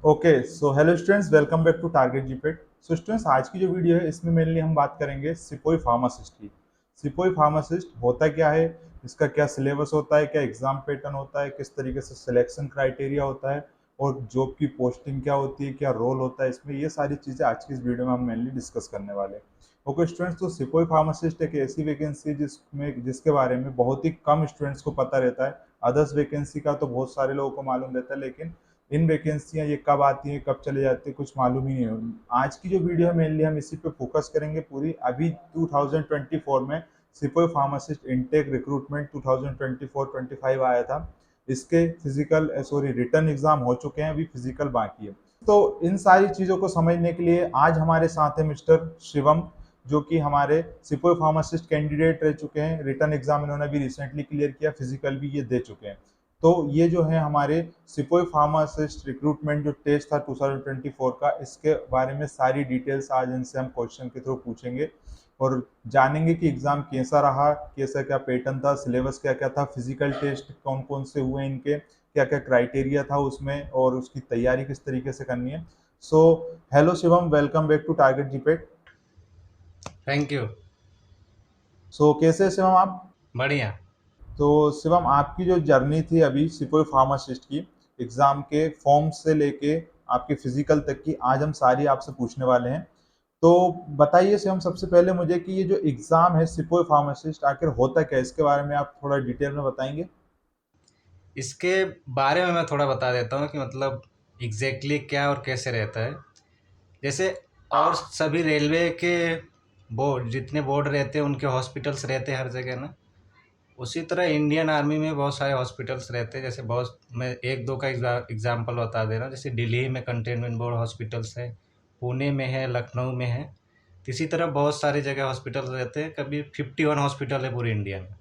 Okay so hello students, welcome back to target GPAT. So students, आज की जो video है इसमें मेनली हम बात करेंगे सिपोई फार्मासिस्ट की। सिपोई फार्मासिस्ट होता क्या है, इसका क्या सिलेबस होता है, क्या एग्जाम पैटर्न होता है, किस तरीके से सिलेक्शन क्राइटेरिया होता है और जॉब की पोस्टिंग क्या होती है, क्या रोल होता है इसमें, ये सारी चीज़ें आज की इस वीडियो में हम मेनली डिस्कस करने वाले हैं। ओके स्टूडेंट्स, तो सिपोई फार्मासिस्ट एक ऐसी वैकेंसी है जिसके बारे में बहुत ही कम स्टूडेंट्स को पता रहता है। अदर्स वैकेंसी का तो बहुत सारे लोगों को मालूम रहता है, लेकिन इन वैकेंसियाँ ये कब आती हैं कब चले जाती है कुछ मालूम ही नहीं हो। आज की जो वीडियो है मेनली हम इसी पे फोकस करेंगे पूरी। अभी 2024 में सिपोई फार्मासिस्ट इनटेक रिक्रूटमेंट 2024-25 आया था। इसके फिजिकल सॉरी रिटर्न एग्जाम हो चुके हैं, अभी फिजिकल बाकी है। तो इन सारी चीज़ों को समझने के लिए आज हमारे साथ है मिस्टर शिवम, जो कि हमारे सिपोई फार्मासिस्ट कैंडिडेट रह चुके हैं। रिटर्न एग्जाम इन्होंने भी रिसेंटली क्लियर किया, फिजिकल भी ये दे चुके हैं। तो ये जो है हमारे सिपोई फार्मासिस्ट रिक्रूटमेंट जो टेस्ट था 2024 का, इसके बारे में सारी डिटेल्स आज इनसे हम क्वेश्चन के थ्रू पूछेंगे और जानेंगे कि एग्ज़ाम कैसा रहा, कैसा क्या पैटर्न था, सिलेबस क्या क्या था, फिजिकल टेस्ट कौन कौन से हुए, इनके क्या क्या क्राइटेरिया था उसमें और उसकी तैयारी किस तरीके से करनी है। So hello Shivam, welcome back to target GPAT. Thank you. So कैसे हैं शिवम आप? बढ़िया। तो शिवम, आपकी जो जर्नी थी अभी सिपोई फार्मासिस्ट की, एग्जाम के फॉर्म से लेके आपके फिजिकल तक की, आज हम सारी आपसे पूछने वाले हैं। तो बताइए शिवम, सबसे पहले मुझे कि ये जो एग्जाम है सिपोई फार्मासिस्ट आखिर होता क्या है, इसके बारे में आप थोड़ा डिटेल में बताएंगे। इसके बारे में मैं थोड़ा बता देता हूँ कि मतलब एग्जैक्टली क्या और कैसे रहता है। जैसे और सभी रेलवे के बोर्ड जितने बोर्ड रहते हैं उनके हॉस्पिटल्स रहते हैं हर जगह ना, उसी तरह इंडियन आर्मी में बहुत सारे हॉस्पिटल्स रहते हैं। जैसे बहुत मैं एक दो का एग्जाम्पल बता दे रहा हूँ। जैसे दिल्ली में कंटेनमेंट बोर्ड हॉस्पिटल्स है, पुणे में है, लखनऊ में है। इसी तरह बहुत सारी जगह हॉस्पिटल रहते हैं। कभी 51 हॉस्पिटल है पूरे इंडिया में।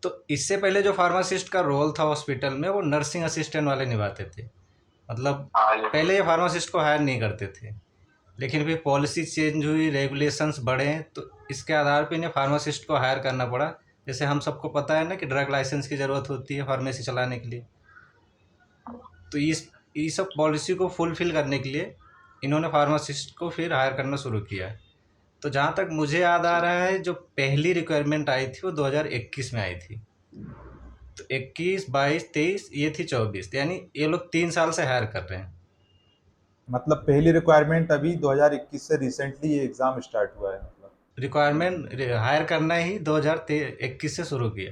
तो इससे पहले जो फार्मासिस्ट का रोल था हॉस्पिटल में वो नर्सिंग असिस्टेंट वाले निभाते थे। मतलब पहले ये फार्मासिस्ट को हायर नहीं करते थे, लेकिन फिर पॉलिसी चेंज हुई, रेगुलेशंस बढ़े, तो इसके आधार पे इन्हें फार्मासिस्ट को हायर करना पड़ा। जैसे हम सबको पता है ना कि ड्रग लाइसेंस की ज़रूरत होती है फार्मेसी चलाने के लिए। तो इस सब पॉलिसी को फुलफिल करने के लिए इन्होंने फार्मासिस्ट को फिर हायर करना शुरू किया। तो जहाँ तक मुझे याद आ रहा है, जो पहली रिक्वायरमेंट आई थी वो 2021 में आई थी। तो 21, 22, 23, ये थी 24, यानी ये लोग 3 साल से हायर कर रहे हैं। मतलब पहली रिक्वायरमेंट अभी 2021 से रिसेंटली ये एग्जाम स्टार्ट हुआ है मतलब। रिक्वायरमेंट हायर करना ही 2021 से शुरू किया।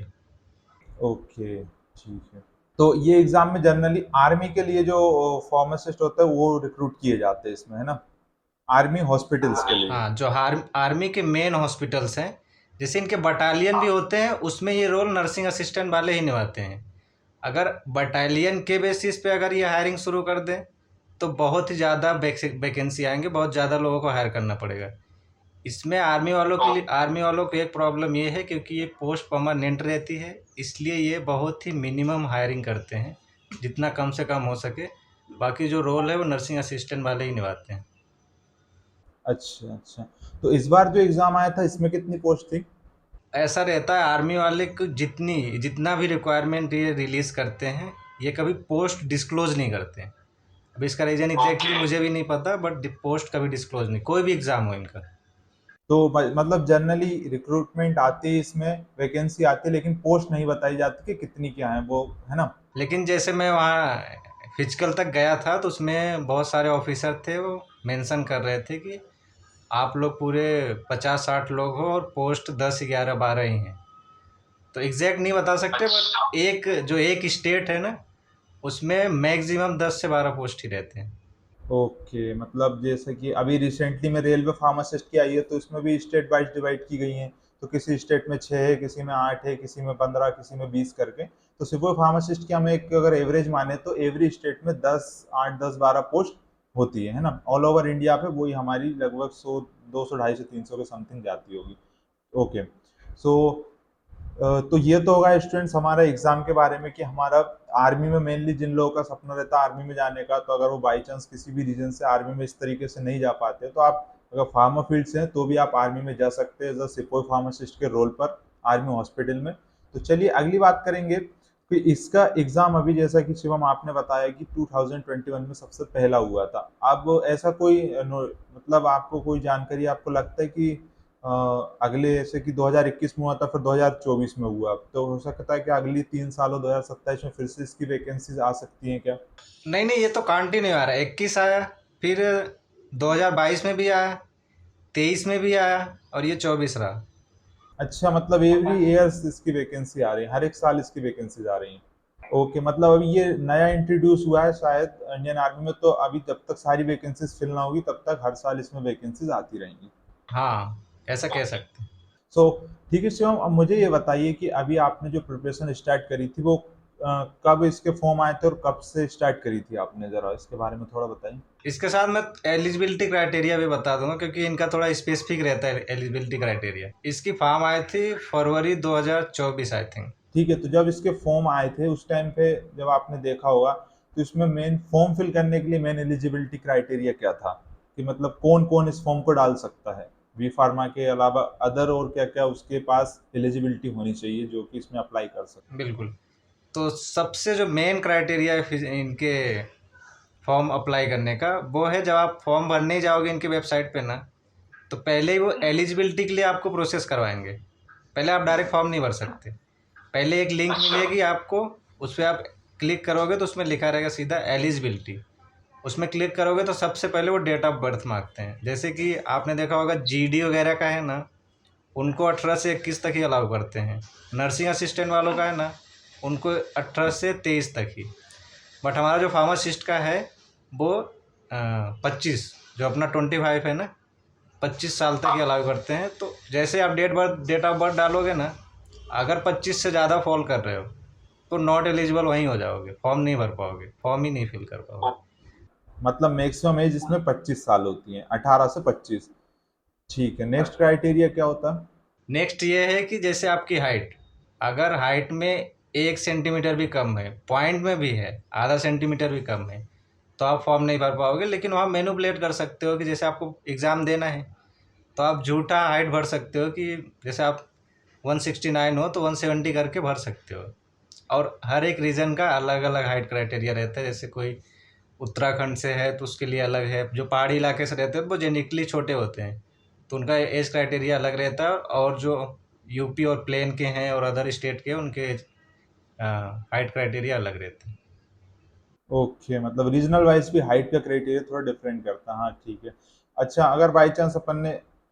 ओके, ठीक है। तो ये एग्जाम में जनरली आर्मी के लिए जो फार्मासिस्ट होता है वो रिक्रूट किए जाते हैं इसमें, है ना? आर्मी हॉस्पिटल्स के लिए। हाँ, जो आर्मी के मेन हॉस्पिटल्स हैं, जैसे इनके बटालियन भी होते हैं, उसमें ये रोल नर्सिंग असिस्टेंट वाले ही निभाते हैं। अगर बटालियन के बेसिस पे अगर ये हायरिंग शुरू कर दें तो बहुत ही ज़्यादा वैकेंसी आएंगे, बहुत ज़्यादा लोगों को हायर करना पड़ेगा। इसमें आर्मी वालों को एक प्रॉब्लम ये है, क्योंकि ये पोस्ट परमानेंट रहती है, इसलिए ये बहुत ही मिनिमम हायरिंग करते हैं, जितना कम से कम हो सके। बाकी जो रोल है वो नर्सिंग असिस्टेंट वाले ही निभाते हैं। अच्छा अच्छा। तो इस बार जो एग्जाम आया था इसमें कितनी पोस्ट थी? ऐसा रहता है, आर्मी वाले को जितना भी रिक्वायरमेंट ये रिलीज़ करते हैं, ये कभी पोस्ट डिस्क्लोज नहीं करते हैं। अब इसका रीज़न एग्जैक्टली मुझे भी नहीं पता, बट पोस्ट कभी डिस्क्लोज नहीं, कोई भी एग्ज़ाम हो इनका। तो मतलब जनरली रिक्रूटमेंट आती है, इसमें वैकेंसी आती है, लेकिन पोस्ट नहीं बताई जाती कि कितनी क्या है वो, है ना? लेकिन जैसे मैं वहाँ फिजिकल तक गया था तो उसमें बहुत सारे ऑफिसर थे, वो मेंशन कर रहे थे कि आप लोग पूरे 50-60 लोग हो और पोस्ट 10, 11, 12 ही हैं। तो एग्जैक्ट नहीं बता सकते, बट एक स्टेट है ना, उसमें मैक्सिमम 10 से 12 पोस्ट ही रहते हैं। ओके, मतलब जैसे कि अभी रिसेंटली में रेलवे फार्मासिस्ट की आई है, तो इसमें भी स्टेट वाइज डिवाइड की गई हैं। तो किसी स्टेट में 6 है, किसी में 8 है, किसी में 15, किसी में 20 करके। तो सिर्फ फार्मासिस्ट की हम एक अगर एवरेज माने तो एवरी स्टेट में 10, 8, 10, 12 पोस्ट होती है ना? ऑल ओवर इंडिया पे वही हमारी लगभग 100, 200, 250, 300 के समथिंग जाती होगी। ओके। सो तो ये तो होगा स्टूडेंट्स हमारा एग्जाम के बारे में कि हमारा आर्मी में मेनली जिन लोगों का सपना रहता है आर्मी में जाने का, तो अगर वो बाई चांस किसी भी रीजन से आर्मी में इस तरीके से नहीं जा पाते, तो आप अगर फार्मा फील्ड से हैं तो भी आप आर्मी में जा सकते हैं एज अ सिपोई फार्मासिस्ट के रोल पर आर्मी हॉस्पिटल में। तो चलिए अगली बात करेंगे फिर इसका एग्जाम अभी जैसा कि शिवम आपने बताया कि 2021 में सबसे पहला हुआ था। अब ऐसा कोई मतलब आपको कोई जानकारी आपको लगता है कि अगले जैसे कि 2021 में हुआ था फिर 2024 में हुआ, तो हो सकता है कि अगली 3 सालों 2027 में फिर से इसकी वैकेंसीज आ सकती हैं क्या? नहीं नहीं, ये तो कंटिन्यू आ रहा है। 21 आया, फिर 2022 में भी आया, 23 में भी आया, और ये 24 रहा। अच्छा, मतलब एवरी ईयर्स इसकी वैकेंसी आ रही है, हर एक साल इसकी वैकेंसीज आ रही हैं। ओके, मतलब अभी ये नया इंट्रोड्यूस हुआ है शायद इंडियन आर्मी में, तो अभी जब तक सारी वैकेंसीज फिल ना होगी तब तक हर साल इसमें वैकेंसीज आती रहेंगी। हाँ, ऐसा कह सकते हैं। सो ठीक है शिवम, अब मुझे ये बताइए कि अभी आपने जो प्रिपरेशन स्टार्ट करी थी वो कब इसके फॉर्म आए थे और कब से स्टार्ट करी थी आपने, जरा इसके बारे में थोड़ा बताइए। इसके साथ मैं एलिजिबिलिटी क्राइटेरिया भी बता दूंगा, क्योंकि इनका थोड़ा स्पेसिफिक रहता है एलिजिबिलिटी क्राइटेरिया। इसकी फॉर्म आई थी फरवरी 2024 आई थिंक। ठीक है, तो जब इसके फॉर्म आए थे उस टाइम पे जब आपने देखा होगा, तो इसमें मेन फॉर्म फिल करने के लिए मेन एलिजिबिलिटी क्राइटेरिया क्या था, कि मतलब कौन कौन इस फॉर्म को डाल सकता है, बी फार्मा के अलावा अदर, और क्या क्या उसके पास एलिजिबिलिटी होनी चाहिए जो कि इसमें अप्लाई कर सकते बिल्कुल। तो सबसे जो मेन क्राइटेरिया है इनके फॉर्म अप्लाई करने का, वो है जब आप फॉर्म भरने ही जाओगे इनकी वेबसाइट पे ना, तो पहले ही वो एलिजिबिलिटी के लिए आपको प्रोसेस करवाएंगे। पहले आप डायरेक्ट फॉर्म नहीं भर सकते। पहले एक लिंक मिलेगी आपको, उस पर आप क्लिक करोगे तो उसमें लिखा रहेगा सीधा एलिजिबिलिटी। उसमें क्लिक करोगे तो सबसे पहले वो डेट ऑफ बर्थ मांगते हैं। जैसे कि आपने देखा होगा जीडी वगैरह का है ना, उनको 18 से 21 तक ही अलाउ करते हैं। नर्सिंग असिस्टेंट वालों का है ना, उनको 18 से 23 तक ही। बट हमारा जो फार्मासिस्ट का है वो 25, जो अपना 25 है ना, 25 साल तक ही अलाउ करते हैं। तो जैसे आप डेट ऑफ बर्थ डालोगे ना, अगर 25 से ज़्यादा फॉल कर रहे हो तो नॉट एलिजिबल वहीं हो जाओगे, फॉर्म नहीं भर पाओगे, फॉर्म ही नहीं फिल कर पाओगे। हैं, मतलब मैक्सिमम एज इसमें 25 साल होती है, 18 से 25। ठीक है, नेक्स्ट क्राइटेरिया क्या होता है? नेक्स्ट ये है कि जैसे आपकी हाइट, अगर हाइट में 1 सेंटीमीटर भी कम है, पॉइंट में भी है आधा सेंटीमीटर भी कम है, तो आप फॉर्म नहीं भर पाओगे। लेकिन वहाँ मैनिपुलेट कर सकते हो कि जैसे आपको एग्ज़ाम देना है तो आप झूठा हाइट भर सकते हो, कि जैसे आप 169 हो तो 170 करके भर सकते हो। और हर एक रीजन का अलग अलग हाइट क्राइटेरिया रहता है। जैसे कोई उत्तराखंड से है तो उसके लिए अलग है, जो पहाड़ी इलाके से रहते हैं वो जेनेटिकली छोटे होते हैं तो उनका एज क्राइटेरिया अलग रहता है। और जो यूपी और प्लेन के हैं और अदर स्टेट के, उनके हाइट क्राइटेरिया अलग रहते हैं। ओके, मतलब रीजनल वाइज भी हाइट का क्राइटेरिया थोड़ा डिफरेंट करता है, हाँ ठीक है। अच्छा, अगर बाई चांस अपन ने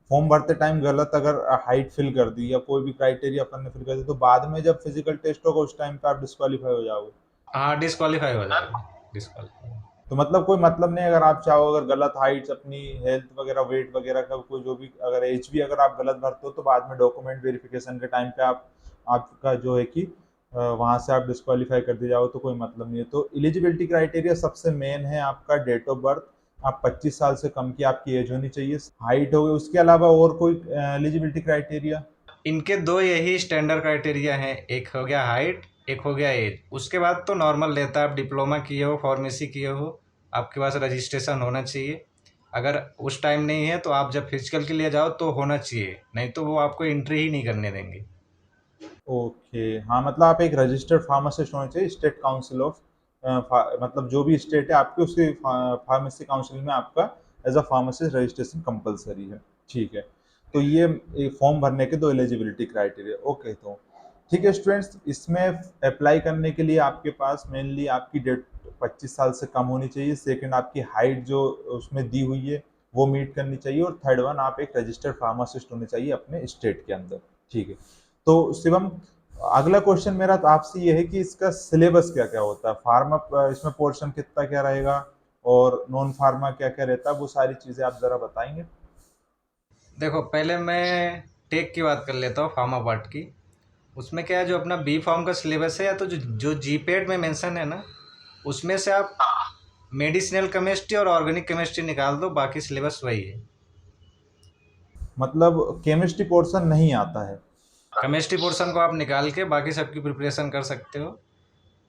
फॉर्म भरते टाइम गलत अगर हाइट फिल कर दी या कोई भी क्राइटेरिया अपन ने फिल कर दी, तो बाद में जब फिजिकल टेस्ट होगा उस टाइम पे आप डिस्क्वालीफाई हो जाओगे? हाँ, डिस्क्वालीफाई हो जाएगा, डिस्क्वालीफाई। तो मतलब कोई मतलब नहीं, अगर आप चाहो अगर गलत हाइट्स अपनी हेल्थ वगैरह वेट वगैरह का कोई जो भी अगर एज भी अगर आप गलत भरते हो तो बाद में डॉक्यूमेंट वेरिफिकेशन के टाइम पे आप आपका जो है कि वहाँ से आप डिस्क्वालीफाई कर दिए जाओ तो कोई मतलब नहीं है। तो एलिजिबिलिटी क्राइटेरिया सबसे मेन है आपका डेट ऑफ बर्थ, आप 25 साल से कम की आपकी एज होनी चाहिए, हाइट हो गई, उसके अलावा और कोई एलिजिबिलिटी क्राइटेरिया? इनके दो यही स्टैंडर्ड क्राइटेरिया हैं, एक हो गया हाइट, एक हो गया एज। उसके बाद तो नॉर्मल रहता है, आप डिप्लोमा किए हो, फार्मेसी किए हो, आपके पास रजिस्ट्रेशन होना चाहिए। अगर उस टाइम नहीं है तो आप जब फिजिकल के लिए जाओ तो होना चाहिए, नहीं तो वो आपको एंट्री ही नहीं करने देंगे। ओके, हाँ मतलब आप एक रजिस्टर्ड फार्मासिस्ट होने चाहिए स्टेट काउंसिल ऑफ, मतलब जो भी स्टेट है आपके उसके फार्मेसी काउंसिल में आपका as a pharmacist registration compulsory है। ठीक है, तो ये फॉर्म भरने के दो एलिजिबिलिटी क्राइटेरिया। ओके, तो ठीक है स्टूडेंट्स, इसमें अप्लाई करने के लिए आपके पास मेनली आपकी डेट 25 साल से कम होनी चाहिए, सेकंड आपकी हाइट जो उसमें दी हुई है वो मीट करनी चाहिए, और थर्ड वन आप एक रजिस्टर्ड फार्मासिस्ट होने चाहिए अपने स्टेट के अंदर। ठीक है, तो शिवम अगला क्वेश्चन मेरा तो आपसे ये है कि इसका सिलेबस क्या क्या होता है, फार्मा इसमें पोर्शन कितना क्या रहेगा और नॉन फार्मा क्या क्या रहता है, वो सारी चीजें आप जरा बताएंगे। देखो, पहले मैं टेक की बात कर लेता हूँ, फार्मा पार्ट की। उसमें क्या है, जो अपना बी फार्म का सिलेबस है, या तो जो जो जीपेड में मेंशन है ना, उसमें से आप मेडिसिनल केमिस्ट्री और ऑर्गेनिक केमिस्ट्री निकाल दो, बाकी सिलेबस वही है। मतलब केमिस्ट्री पोर्शन नहीं आता है? केमिस्ट्री पोर्शन को आप निकाल के बाकी सबकी प्रिपरेशन कर सकते हो।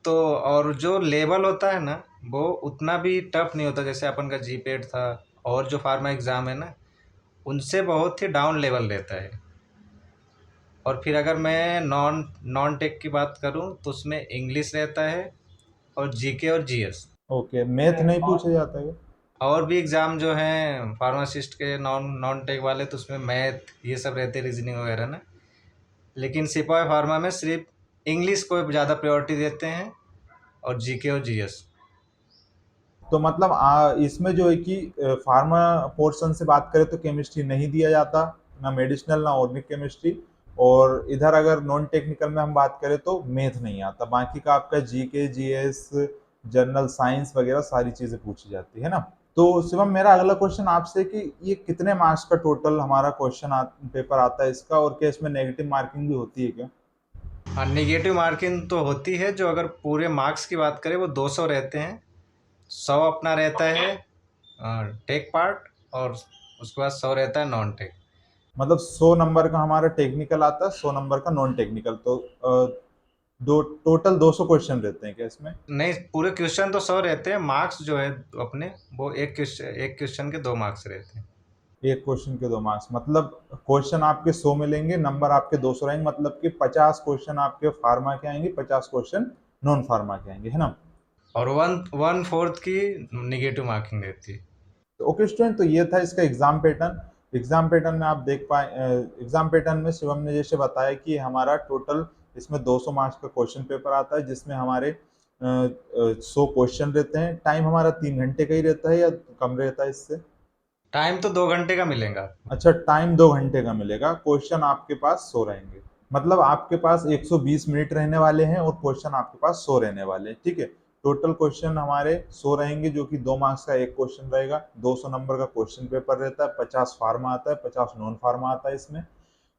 तो और जो लेवल होता है ना, वो उतना भी टफ नहीं होता जैसे अपन का जीपेड था। और जो फार्मा एग्ज़ाम है ना, उनसे बहुत ही डाउन लेवल रहता है। और फिर अगर मैं नॉन नॉन टेक की बात करूँ तो उसमें इंग्लिश रहता है और जीके और जीएस। ओके, मैथ नहीं पूछा जाता है? और भी एग्ज़ाम जो हैं फार्मासिस्ट के नॉन नॉन टेक वाले, तो उसमें मैथ ये सब रहते, रीजनिंग वगैरह ना। लेकिन सिपाही फार्मा में सिर्फ इंग्लिश को ज़्यादा प्रायोरिटी देते हैं और जीके और जीएस। तो मतलब इसमें जो है कि फार्मा पोर्शन से बात करें तो केमिस्ट्री नहीं दिया जाता, ना मेडिसिनल ना ऑर्गेनिक केमिस्ट्री। और इधर अगर नॉन टेक्निकल में हम बात करें तो मैथ नहीं आता, बाकी का आपका जीके जीएस जनरल साइंस वगैरह सारी चीजें पूछी जाती है ना। तो शिवम, मेरा अगला क्वेश्चन आपसे कि ये कितने मार्क्स का टोटल हमारा पेपर आता है इसका, और क्या इसमें नेगेटिव मार्किंग भी होती है क्या? हाँ, नेगेटिव मार्किंग तो होती है। जो अगर पूरे मार्क्स की बात करें वो 200 रहते हैं। 100 अपना रहता है टेक पार्ट, और उसके बाद 100 रहता है नॉन टेक। मतलब 100 नंबर का हमारा टेक्निकल आता है, 100 नंबर का नॉन टेक्निकल, तो दो टोटल 200 क्वेश्चन रहते हैं क्या इसमें? नहीं, पूरे क्वेश्चन तो 100 रहते हैं। मार्क्स जो है अपने, वो एक क्वेश्चन के 2 मार्क्स रहते हैं। एक क्वेश्चन के 2 मार्क्स, मतलब क्वेश्चन आपके 100 मिलेंगे, नंबर आपके 200 रहेंगे, मतलब कि 50 क्वेश्चन आपके फार्मा के आएंगे, 50 क्वेश्चन नॉन फार्मा के आएंगे, है ना? और वन फोर्थ की निगेटिव मार्किंग रहती है। तो ओके स्टूडेंट, तो ये था इसका एग्जाम पैटर्न। एग्जाम पैटर्न में आप देख पाए, एग्जाम पैटर्न में शिवम ने जैसे बताया कि हमारा टोटल इसमें 200 मार्क्स का क्वेश्चन पेपर आता है, जिसमें हमारे 100 क्वेश्चन रहते हैं। टाइम हमारा 3 घंटे का ही रहता है या कम रहता है इससे? टाइम तो 2 घंटे का मिलेगा। अच्छा, टाइम 2 घंटे का मिलेगा, क्वेश्चन आपके पास 100 रहेंगे। मतलब आपके पास 120 मिनट रहने वाले हैं और क्वेश्चन आपके पास 100 रहने वाले हैं, ठीक है। टोटल क्वेश्चन हमारे 100 रहेंगे, जो कि 2 मार्क्स का एक क्वेश्चन रहेगा। 200 नंबर का क्वेश्चन पेपर रहता है, 50 फार्मा आता है, 50 नॉन फार्मा आता है इसमें।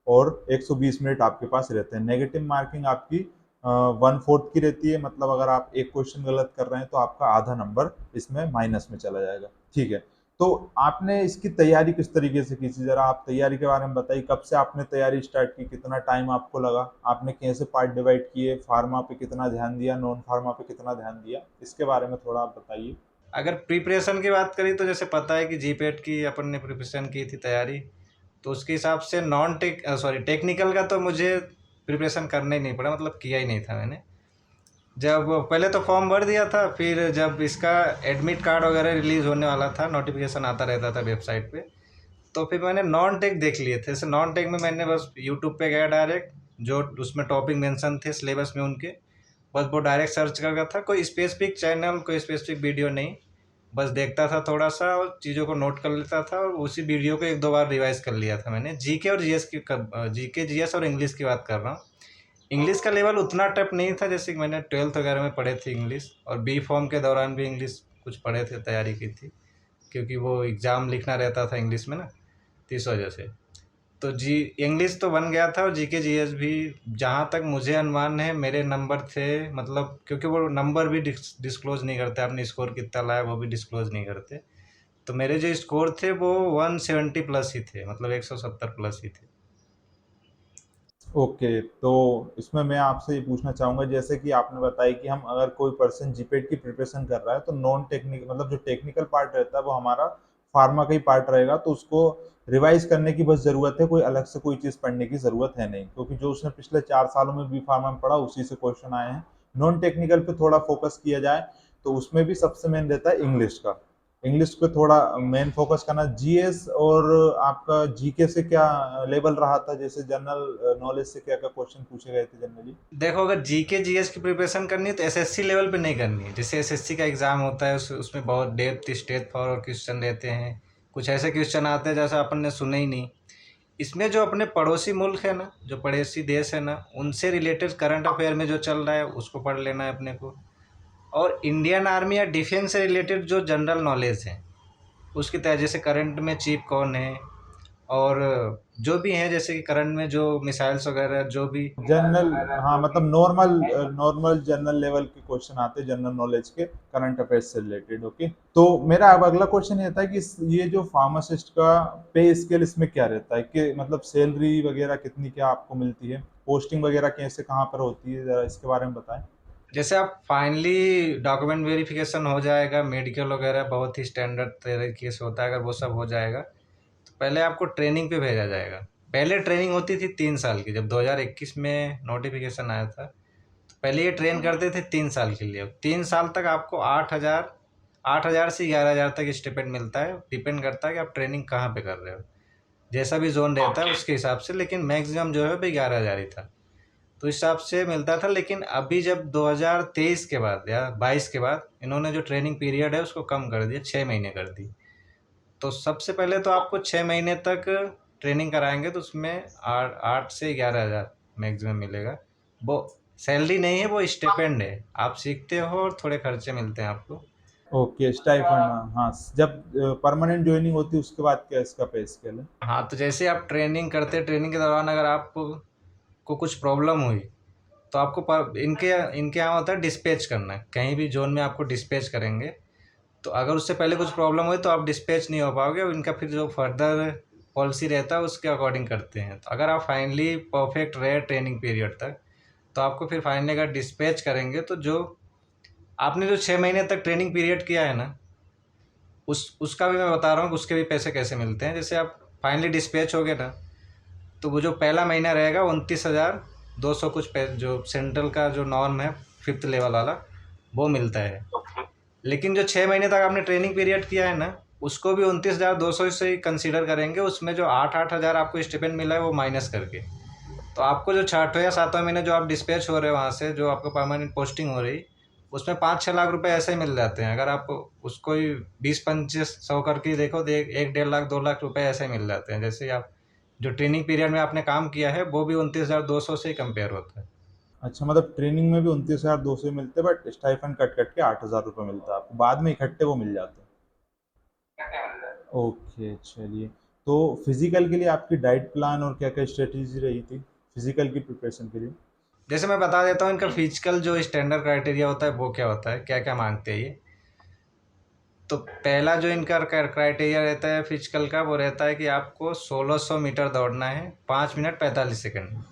और 120 मिनट आपके पास रहते हैं। नेगेटिव मार्किंग आपकी 1/4 की रहती है, मतलब अगर आप एक क्वेश्चन गलत कर रहे हैं तो आपका आधा नंबर इसमें माइनस में चला जाएगा, ठीक है। तो आपने इसकी तैयारी किस तरीके से की थी, जरा आप तैयारी के बारे में बताइए। कब से आपने तैयारी स्टार्ट की, कितना टाइम आपको लगा, आपने कैसे पार्ट डिवाइड किए, फार्मा पे कितना ध्यान दिया, नॉन फार्मा पे कितना ध्यान दिया, इसके बारे में थोड़ा आप बताइए। अगर प्रिपरेशन की बात करी तो जैसे पता है कि जीपेट की अपन ने प्रिपरेशन की थी तैयारी, तो उसके हिसाब से नॉन टेक सॉरी टेक्निकल का तो मुझे प्रिपरेशन करना ही नहीं पड़ा, मतलब किया ही नहीं था मैंने। जब पहले तो फॉर्म भर दिया था, फिर जब इसका एडमिट कार्ड वगैरह रिलीज़ होने वाला था, नोटिफिकेशन आता रहता था वेबसाइट पे, तो फिर मैंने नॉन टेक देख लिए थे। जैसे नॉन टेक में मैंने बस यूट्यूब पे गया डायरेक्ट, जो उसमें टॉपिक मेंशन थे सिलेबस में उनके, बस वो डायरेक्ट सर्च कर रहा था। कोई स्पेसिफिक चैनल, कोई स्पेसिफिक वीडियो नहीं, बस देखता था थोड़ा सा और चीज़ों को नोट कर लेता था, और उसी वीडियो को 1-2 बार रिवाइज कर लिया था मैंने। जीके और जीएस की जीके जीएस और इंग्लिश की बात कर रहा हूँ। इंग्लिश का लेवल उतना टफ नहीं था, जैसे कि मैंने 12th वगैरह में पढ़े थे इंग्लिश, और बी फॉर्म के दौरान भी इंग्लिश कुछ पढ़े थे, तैयारी की थी, क्योंकि वो एग्ज़ाम लिखना रहता था इंग्लिश में ना, तो इस वजह से। तो जी इंग्लिश तो बन गया था, और जीके जीएस भी जहाँ तक मुझे अनुमान है मेरे नंबर थे, मतलब क्योंकि वो नंबर भी डिस्क्लोज नहीं करते, आपने स्कोर कितना लाया वो भी डिस्क्लोज नहीं करते। तो मेरे जो स्कोर थे वो 170 प्लस ही थे, मतलब 170 प्लस ही थे। ओके, तो इसमें मैं आपसे ये पूछना चाहूँगा, जैसे कि आपने बताया कि हम अगर कोई पर्सन जीपेट की प्रिपरेशन कर रहा है तो नॉन टेक्निक मतलब जो टेक्निकल पार्ट रहता है वो हमारा फार्मा का ही पार्ट रहेगा, तो उसको रिवाइज करने की बस ज़रूरत है, कोई अलग से कोई चीज़ पढ़ने की ज़रूरत है नहीं, क्योंकि जो उसने पिछले 4 सालों में बी फार्मा में पढ़ा उसी से क्वेश्चन आए हैं। नॉन टेक्निकल पे थोड़ा फोकस किया जाए तो उसमें भी सबसे मेन रहता है इंग्लिश का। इंग्लिश पे थोड़ा मेन फोकस करना। जीएस और आपका जीके से क्या लेवल रहा था, जैसे जनरल नॉलेज से क्या क्या क्वेश्चन पूछे गए थे जनरली? देखो, अगर जीके जीएस की प्रिपरेशन करनी है तो एसएससी लेवल पे नहीं करनी है। जैसे एसएससी का एग्ज़ाम होता है, उसमें बहुत डेप्थ स्ट्रेट फॉरवर्ड क्वेश्चन रहते हैं। कुछ ऐसे क्वेश्चन आते हैं जैसा अपन ने सुने ही नहीं। इसमें जो अपने पड़ोसी मुल्क है ना, जो पड़ोसी देश है ना, उनसे रिलेटेड करंट अफेयर में जो चल रहा है उसको पढ़ लेना है अपने को। और इंडियन आर्मी या डिफेंस से रिलेटेड जो जनरल नॉलेज है उसकी तरह, जैसे करंट में चीफ कौन है, और जो भी हैं, जैसे कि करंट में जो मिसाइल्स वगैरह जो भी। जनरल, हाँ, मतलब नॉर्मल नॉर्मल जनरल लेवल के क्वेश्चन आते हैं जनरल नॉलेज के, करंट अफेयर्स से रिलेटेड। ओके, तो मेरा अब अगला क्वेश्चन ये था कि ये जो फार्मासिस्ट का पे स्केल इसमें क्या रहता है, कि मतलब सैलरी वगैरह कितनी क्या आपको मिलती है, पोस्टिंग वगैरह कैसे कहाँ पर होती है, जरा इसके बारे में बताएं। जैसे आप फाइनली डॉक्यूमेंट वेरिफिकेशन हो जाएगा, मेडिकल वगैरह बहुत ही स्टैंडर्ड तरीके से होता है, अगर वो सब हो जाएगा तो पहले आपको ट्रेनिंग पे भेजा जाएगा। पहले ट्रेनिंग होती थी 3 साल की, जब 2021 में नोटिफिकेशन आया था। तो पहले ये ट्रेन करते थे 3 साल के लिए। अब 3 साल तक आपको 8,000 से 11,000 तक स्टिपेंड मिलता है। डिपेंड करता है कि आप ट्रेनिंग कहाँ पे कर रहे हो, जैसा भी जोन रहता है उसके हिसाब से, लेकिन मैक्सिमम जो है भाई 11,000 ही था। तो इस हिसाब से मिलता था। लेकिन अभी जब 2023 के बाद या 22 के बाद इन्होंने जो ट्रेनिंग पीरियड है उसको कम कर दिया, 6 महीने कर दी। तो सबसे पहले तो आपको 6 महीने तक ट्रेनिंग कराएंगे, तो उसमें 8 से 11,000 मैक्सिमम मिलेगा। वो सैलरी नहीं है, वो स्टिपेंड है। आप सीखते हो और थोड़े खर्चे मिलते हैं आपको। Okay, stipend. हाँ, जब परमानेंट ज्वाइनिंग होती है उसके बाद क्या इसका पे स्केल है? हाँ, तो जैसे आप ट्रेनिंग करते, ट्रेनिंग के दौरान अगर आपको कुछ प्रॉब्लम हुई, तो आपको इनके इनके यहाँ होता है डिस्पैच करना है। कहीं भी जोन में आपको डिस्पैच करेंगे, तो अगर उससे पहले कुछ प्रॉब्लम हुई तो आप डिस्पैच नहीं हो पाओगे। और इनका फिर जो फर्दर पॉलिसी रहता है उसके अकॉर्डिंग करते हैं। तो अगर आप फाइनली परफेक्ट रहे ट्रेनिंग पीरियड तक, तो आपको फिर फाइनली अगर डिस्पैच करेंगे, तो जो आपने जो 6 महीने तक ट्रेनिंग पीरियड किया है ना, उसका भी मैं बता रहा हूँ कि उसके भी पैसे कैसे मिलते हैं। जैसे आप फाइनली डिस्पैच हो गए ना, तो वो जो पहला महीना रहेगा 29,200 कुछ जो सेंट्रल का जो नॉर्म है 5th लेवल वाला, वो मिलता है। लेकिन जो 6 महीने तक आपने ट्रेनिंग पीरियड किया है ना, उसको भी 29,200 से ही कंसिडर करेंगे। उसमें जो 8,000 आपको स्टिपेंड मिला है वो माइनस करके। तो आपको जो 6ठवें या 7वें महीने जो आप डिस्पैच हो रहे हो वहाँ से, जो आपको परमानेंट पोस्टिंग हो रही, उसमें 5-6 लाख रुपए ऐसे ही मिल जाते हैं। अगर आप उसको ही 20-25 100 करके देखो, तो 1-1.5 लाख 2 लाख रुपए ऐसे ही मिल जाते हैं। जैसे आप जो ट्रेनिंग पीरियड में आपने काम किया है, वो भी 29,200 से ही कंपेयर होता है। अच्छा, मतलब ट्रेनिंग में भी 29,200 मिलते हैं, बट स्टाइफंड कट कट के 8,000 रुपये मिलता है आपको, बाद में इकट्ठे वो मिल जाते हैं। ओके, चलिए। तो फिजिकल के लिए आपकी डाइट प्लान और क्या क्या स्ट्रेटेजी रही थी फिजिकल की प्रिपरेशन के लिए? जैसे मैं बता देता हूँ इनका फिजिकल जो स्टैंडर्ड क्राइटेरिया होता है वो क्या होता है, क्या क्या मांगते हैं ये। तो पहला जो इनका क्राइटेरिया रहता है फिजिकल का, वो रहता है कि आपको 1600 मीटर दौड़ना है 5 मिनट 45 सेकंड।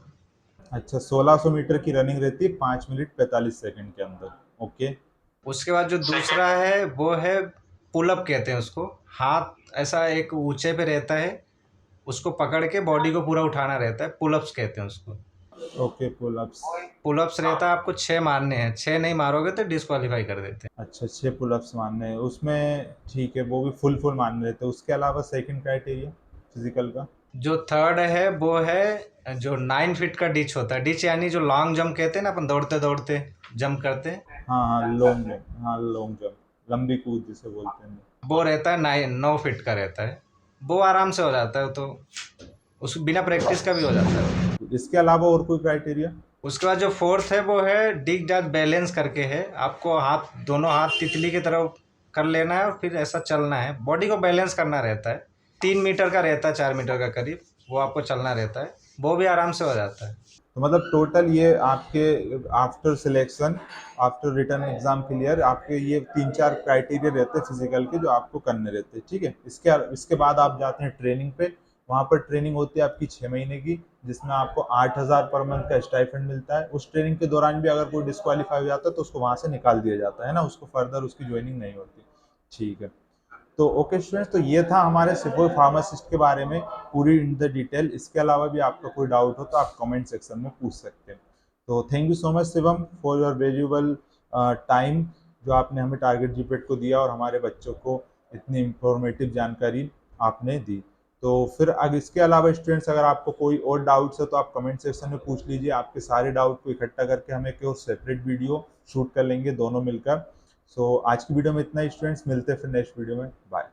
अच्छा, 1600 मीटर की रनिंग रहती है 5 मिनट 45 सेकंड के अंदर। ओके। उसके बाद जो दूसरा है वो है पुलअप कहते हैं उसको। हाथ ऐसा एक ऊंचे पे रहता है, उसको पकड़ के बॉडी को पूरा उठाना रहता है, पुलअप्स कहते हैं उसको। Okay, pull ups. पुलअप्स रहता है, आपको 6 मारने हैं, 6 नहीं मारोगे तो डिस्क्वालीफाई कर देते हैं। अच्छा, 6 पुल अप्स मारने हैं उसमें, ठीक है, वो भी फुल फुल मारने रहते हैं। उसके अलावा सेकंड क्राइटेरिया फिजिकल का? जो थर्ड है वो है जो 9 फीट का डिच होता है। डिच यानी जो लॉन्ग जंप कहते हैं ना, अपन दौड़ते दौड़ते जंप करते हैं, हाँ हाँ, लॉन्ग जंप। हाँ, लॉन्ग जंप, लंबी कूद जिसे बोलते हैं। वो रहता है 9 फीट का रहता है। वो आराम से हो जाता है, तो उस बिना प्रैक्टिस का भी हो जाता है। इसके अलावा और कोई क्राइटेरिया? उसके बाद जो फोर्थ है वो है डिग डैश बैलेंस करके है। आपको दोनों हाथ तितली की तरह कर लेना है और फिर ऐसा चलना है, बॉडी को बैलेंस करना रहता है। 3 मीटर का रहता है, 4 मीटर का करीब, वो आपको चलना रहता है। वो भी आराम से हो जाता है। तो मतलब टोटल ये आपके after selection, after return exam clear, आपके ये 3-4 क्राइटेरिया रहते हैं फिजिकल के जो आपको करने रहते हैं, ठीक है। इसके बाद आप जाते हैं ट्रेनिंग पे। वहाँ पर ट्रेनिंग होती है आपकी 6 महीने की, जिसमें आपको 8,000 पर मंथ का स्टाइपेंड मिलता है। उस ट्रेनिंग के दौरान भी अगर कोई डिस्क्वालीफाई हो जाता है तो उसको वहाँ से निकाल दिया जाता है ना, उसको फर्दर उसकी ज्वाइनिंग नहीं होती। ठीक है। तो ओके स्टूडेंट्स, तो ये था हमारे सिपोई फार्मासिस्ट के बारे में पूरी इन द डिटेल। इसके अलावा भी आपका कोई डाउट हो तो आप कमेंट सेक्शन में पूछ सकते हैं। तो thank you so much Shivam for your valuable time, जो आपने हमें टारगेट जीपेट को दिया और हमारे बच्चों को इतनी इंफॉर्मेटिव जानकारी आपने दी। तो फिर अगर इसके अलावा स्टूडेंट्स अगर आपको कोई और डाउट्स है तो आप कमेंट सेक्शन में पूछ लीजिए। आपके सारे डाउट को इकट्ठा करके हम एक और सेपरेट वीडियो शूट कर लेंगे दोनों मिलकर। सो आज की वीडियो में इतना ही स्टूडेंट्स, मिलते हैं फिर नेक्स्ट वीडियो में। बाय।